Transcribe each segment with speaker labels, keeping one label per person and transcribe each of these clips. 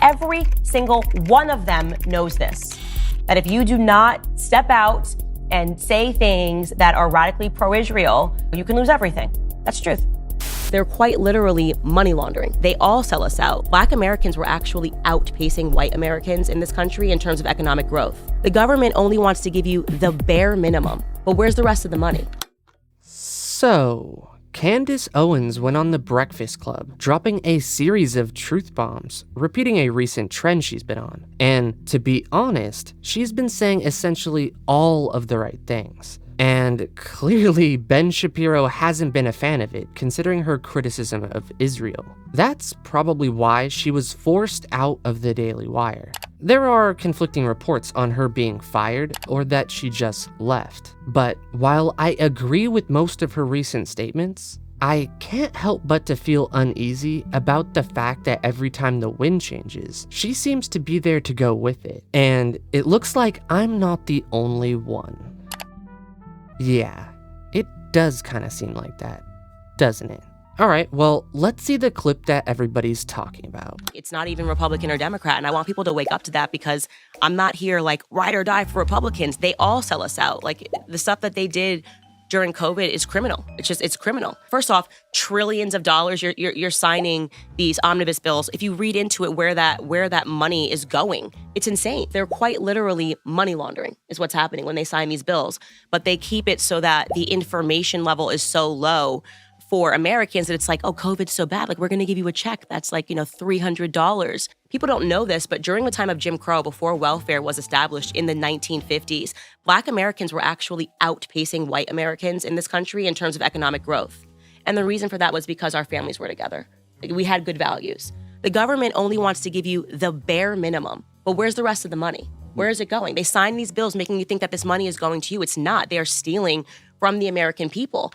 Speaker 1: Every single one of them knows this, that if you do not step out and say things that are radically pro-Israel, you can lose everything. That's the truth. They're quite literally money laundering. They all sell us out. Black Americans were actually outpacing white Americans in this country in terms of economic growth. The government only wants to give you the bare minimum, but where's the rest of the money?
Speaker 2: So, Candace Owens went on The Breakfast Club, dropping a series of truth bombs, repeating a recent trend she's been on. And to be honest, she's been saying essentially all of the right things. And clearly, Ben Shapiro hasn't been a fan of it, considering her criticism of Israel. That's probably why she was forced out of the Daily Wire. There are conflicting reports on her being fired or that she just left. But while I agree with most of her recent statements, I can't help but to feel uneasy about the fact that every time the wind changes, she seems to be there to go with it. And it looks like I'm not the only one. Yeah, it does kind of seem like that, doesn't it? Alright, well, let's see the clip that everybody's talking about.
Speaker 1: It's not even Republican or Democrat, and I want people to wake up to that because I'm not here like ride or die for Republicans. They all sell us out. Like the stuff that they did during COVID is criminal. It's criminal. First off, trillions of dollars you're signing these omnibus bills. If you read into it where that money is going, it's insane. They're quite literally money laundering is what's happening when they sign these bills. But they keep it so that the information level is so low for Americans that it's like, oh, COVID's so bad. Like, we're going to give you a check that's like, $300. People don't know this, but during the time of Jim Crow, before welfare was established in the 1950s, Black Americans were actually outpacing white Americans in this country in terms of economic growth. And the reason for that was because our families were together. We had good values. The government only wants to give you the bare minimum, but where's the rest of the money? Where is it going? They sign these bills making you think that this money is going to you. It's not. They are stealing from the American people.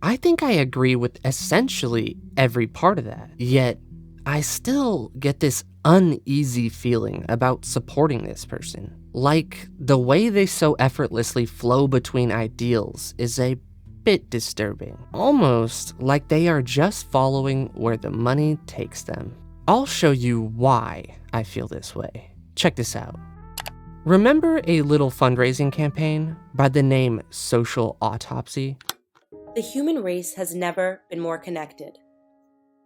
Speaker 2: I think I agree with essentially every part of that. Yet, I still get this uneasy feeling about supporting this person. Like, the way they so effortlessly flow between ideals is a bit disturbing. Almost like they are just following where the money takes them. I'll show you why I feel this way. Check this out. Remember a little fundraising campaign by the name Social Autopsy?
Speaker 3: The human race has never been more connected.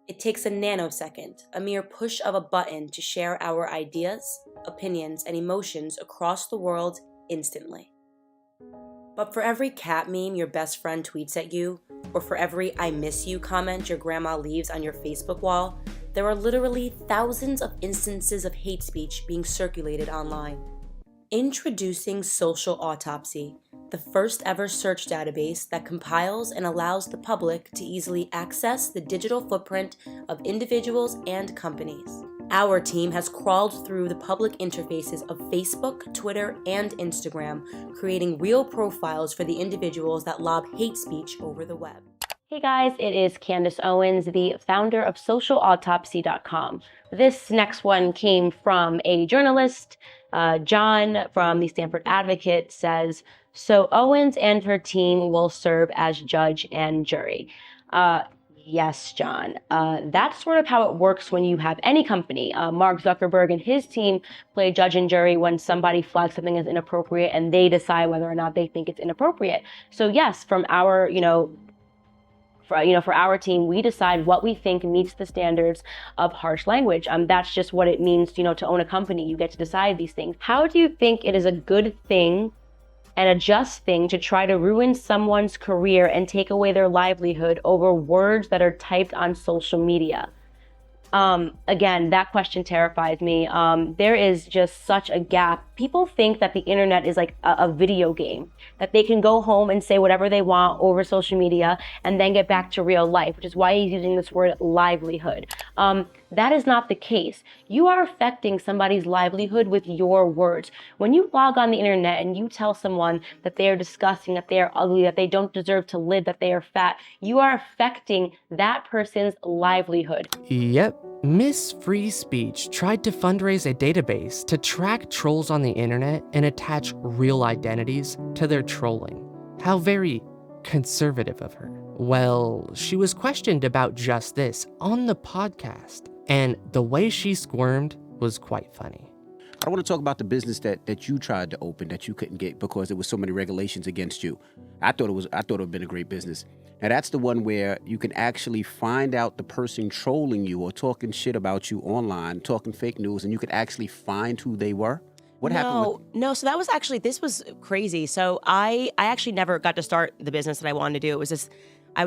Speaker 3: It takes a nanosecond, a mere push of a button to share our ideas, opinions, and emotions across the world instantly. But for every cat meme your best friend tweets at you, or for every I miss you comment your grandma leaves on your Facebook wall, there are literally thousands of instances of hate speech being circulated online. Introducing Social Autopsy, the first ever search database that compiles and allows the public to easily access the digital footprint of individuals and companies. Our team has crawled through the public interfaces of Facebook, Twitter, and Instagram, creating real profiles for the individuals that lob hate speech over the web.
Speaker 4: Hey guys, it is Candace Owens, the founder of socialautopsy.com. This next one came from a journalist. John from the Stanford Advocate says, so Owens and her team will serve as judge and jury. Yes, John. That's sort of how it works when you have any company. Mark Zuckerberg and his team play judge and jury when somebody flags something as inappropriate and they decide whether or not they think it's inappropriate. So yes, from our, for our team, we decide what we think meets the standards of harsh language. That's just what it means, to own a company. You get to decide these things. How do you think it is a good thing and a just thing to try to ruin someone's career and take away their livelihood over words that are typed on social media? Again, that question terrifies me. There is just such a gap. People think that the internet is like a video game, that they can go home and say whatever they want over social media and then get back to real life, which is why he's using this word livelihood. That is not the case. You are affecting somebody's livelihood with your words. When you log on the internet and you tell someone that they are disgusting, that they are ugly, that they don't deserve to live, that they are fat, you are affecting that person's livelihood.
Speaker 2: Yep. Miss Free Speech tried to fundraise a database to track trolls on the internet and attach real identities to their trolling. How very conservative of her. Well, she was questioned about just this on the podcast. and the way she squirmed was quite funny.
Speaker 5: I want to talk about the business that you tried to open that you couldn't get because there was so many regulations against you. I thought it would have been a great business. Now that's the one where you can actually find out the person trolling you or talking shit about you online, talking fake news, and you could actually find who they were. What happened?
Speaker 1: No. So that was actually, this was crazy. So I actually never got to start the business that I wanted to do. It was this, I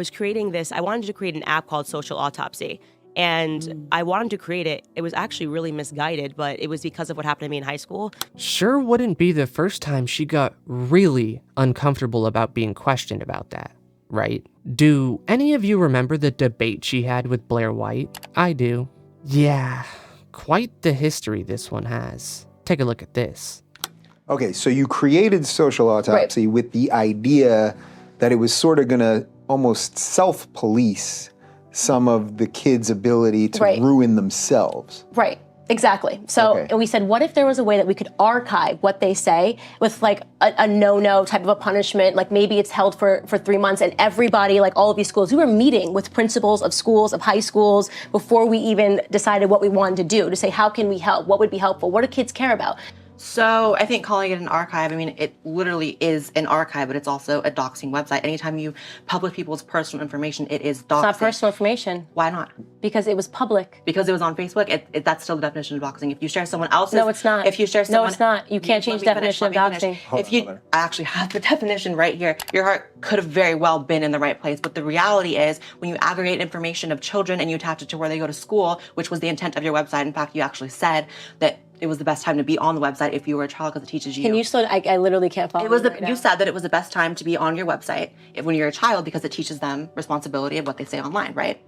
Speaker 1: wanted to create an app called Social Autopsy. And I wanted to create it. It was actually really misguided, but it was because of what happened to me in high school.
Speaker 2: Sure wouldn't be the first time she got really uncomfortable about being questioned about that, right? Do any of you remember the debate she had with Blair White? I do. Yeah, quite the history this one has. Take a look at this.
Speaker 6: Okay, so you created Social Autopsy with the idea that it was sort of gonna almost self-police some of the kids' ability to ruin themselves.
Speaker 7: Right, exactly. So we said, what if there was a way that we could archive what they say with like a no-no type of a punishment, like maybe it's held for 3 months and everybody, like all of these schools, we were meeting with principals of schools, of high schools, before we even decided what we wanted to do, to say, how can we help? What would be helpful? What do kids care about?
Speaker 8: So I think calling it an archive, I mean, it literally is an archive, but it's also a doxing website. Anytime you publish people's personal information, it is doxing.
Speaker 7: It's not personal information.
Speaker 8: Why not?
Speaker 7: Because it was public.
Speaker 8: Because it was on Facebook, that's still the definition of doxing. If you share someone else's...
Speaker 7: No, it's not.
Speaker 8: If you share someone...
Speaker 7: No, it's not. You can't change the definition of doxing.
Speaker 8: I actually have the definition right here. Your heart could have very well been in the right place, but the reality is when you aggregate information of children and you attach it to where they go to school, which was the intent of your website, in fact, you actually said that it was the best time to be on the website if you were a child because it teaches you.
Speaker 7: Can you slow? I literally can't follow.
Speaker 8: You said that it was the best time to be on your website when you're a child because it teaches them responsibility of what they say online, right?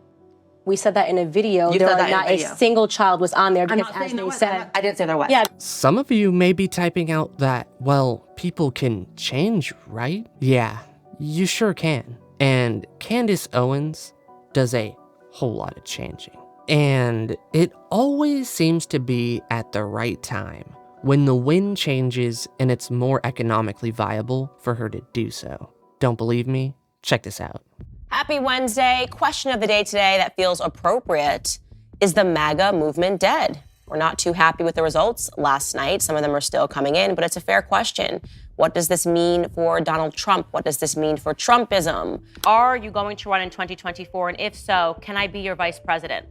Speaker 7: We said that in a video. There are not a single child was on there because, as they said,
Speaker 8: I didn't say there was.
Speaker 7: Yeah.
Speaker 2: Some of you may be typing out that, well, people can change, right? Yeah, you sure can. And Candace Owens does a whole lot of changing. And it always seems to be at the right time, when the wind changes and it's more economically viable for her to do so. Don't believe me? Check this out.
Speaker 1: Happy Wednesday. Question of the day today that feels appropriate. Is the MAGA movement dead? We're not too happy with the results last night. Some of them are still coming in, but it's a fair question. What does this mean for Donald Trump? What does this mean for Trumpism? Are you going to run in 2024? And if so, can I be your vice president?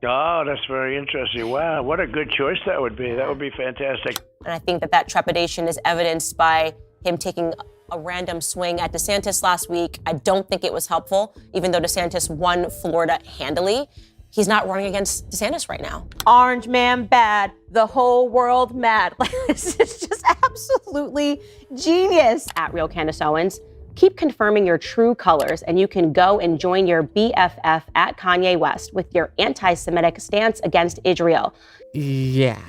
Speaker 9: Oh, that's very interesting. Wow, what a good choice that would be. That would be fantastic.
Speaker 1: And I think that trepidation is evidenced by him taking a random swing at DeSantis last week. I don't think it was helpful, even though DeSantis won Florida handily. He's not running against DeSantis right now. Orange man bad, the whole world mad. This is just absolutely genius. At Real Candace Owens. Keep confirming your true colors, and you can go and join your BFF at Kanye West with your anti-Semitic stance against Israel.
Speaker 2: Yeah,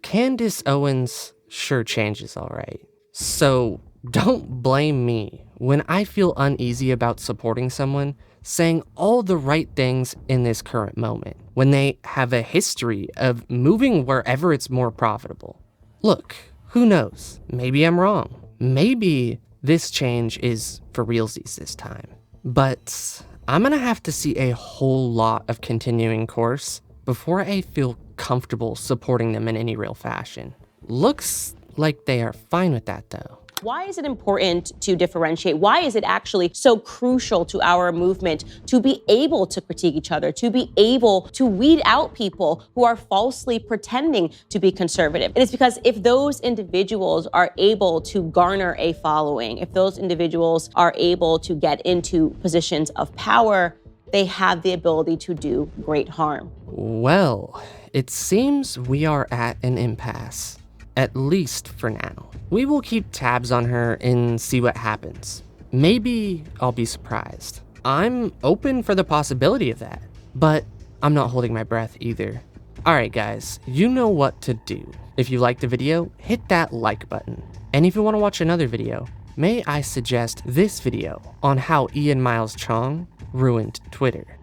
Speaker 2: Candace Owens sure changes all right. So don't blame me when I feel uneasy about supporting someone saying all the right things in this current moment, when they have a history of moving wherever it's more profitable. Look, who knows? Maybe I'm wrong. Maybe this change is for realsies this time. But I'm gonna have to see a whole lot of continuing course before I feel comfortable supporting them in any real fashion. Looks like they are fine with that though.
Speaker 1: Why is it important to differentiate? Why is it actually so crucial to our movement to be able to critique each other, to be able to weed out people who are falsely pretending to be conservative? It is because if those individuals are able to garner a following, if those individuals are able to get into positions of power, they have the ability to do great harm.
Speaker 2: Well, it seems we are at an impasse. At least for now. We will keep tabs on her and see what happens. Maybe I'll be surprised. I'm open for the possibility of that, but I'm not holding my breath either. Alright guys, you know what to do. If you liked the video, hit that like button. And if you want to watch another video, may I suggest this video on how Ian Miles Chong ruined Twitter.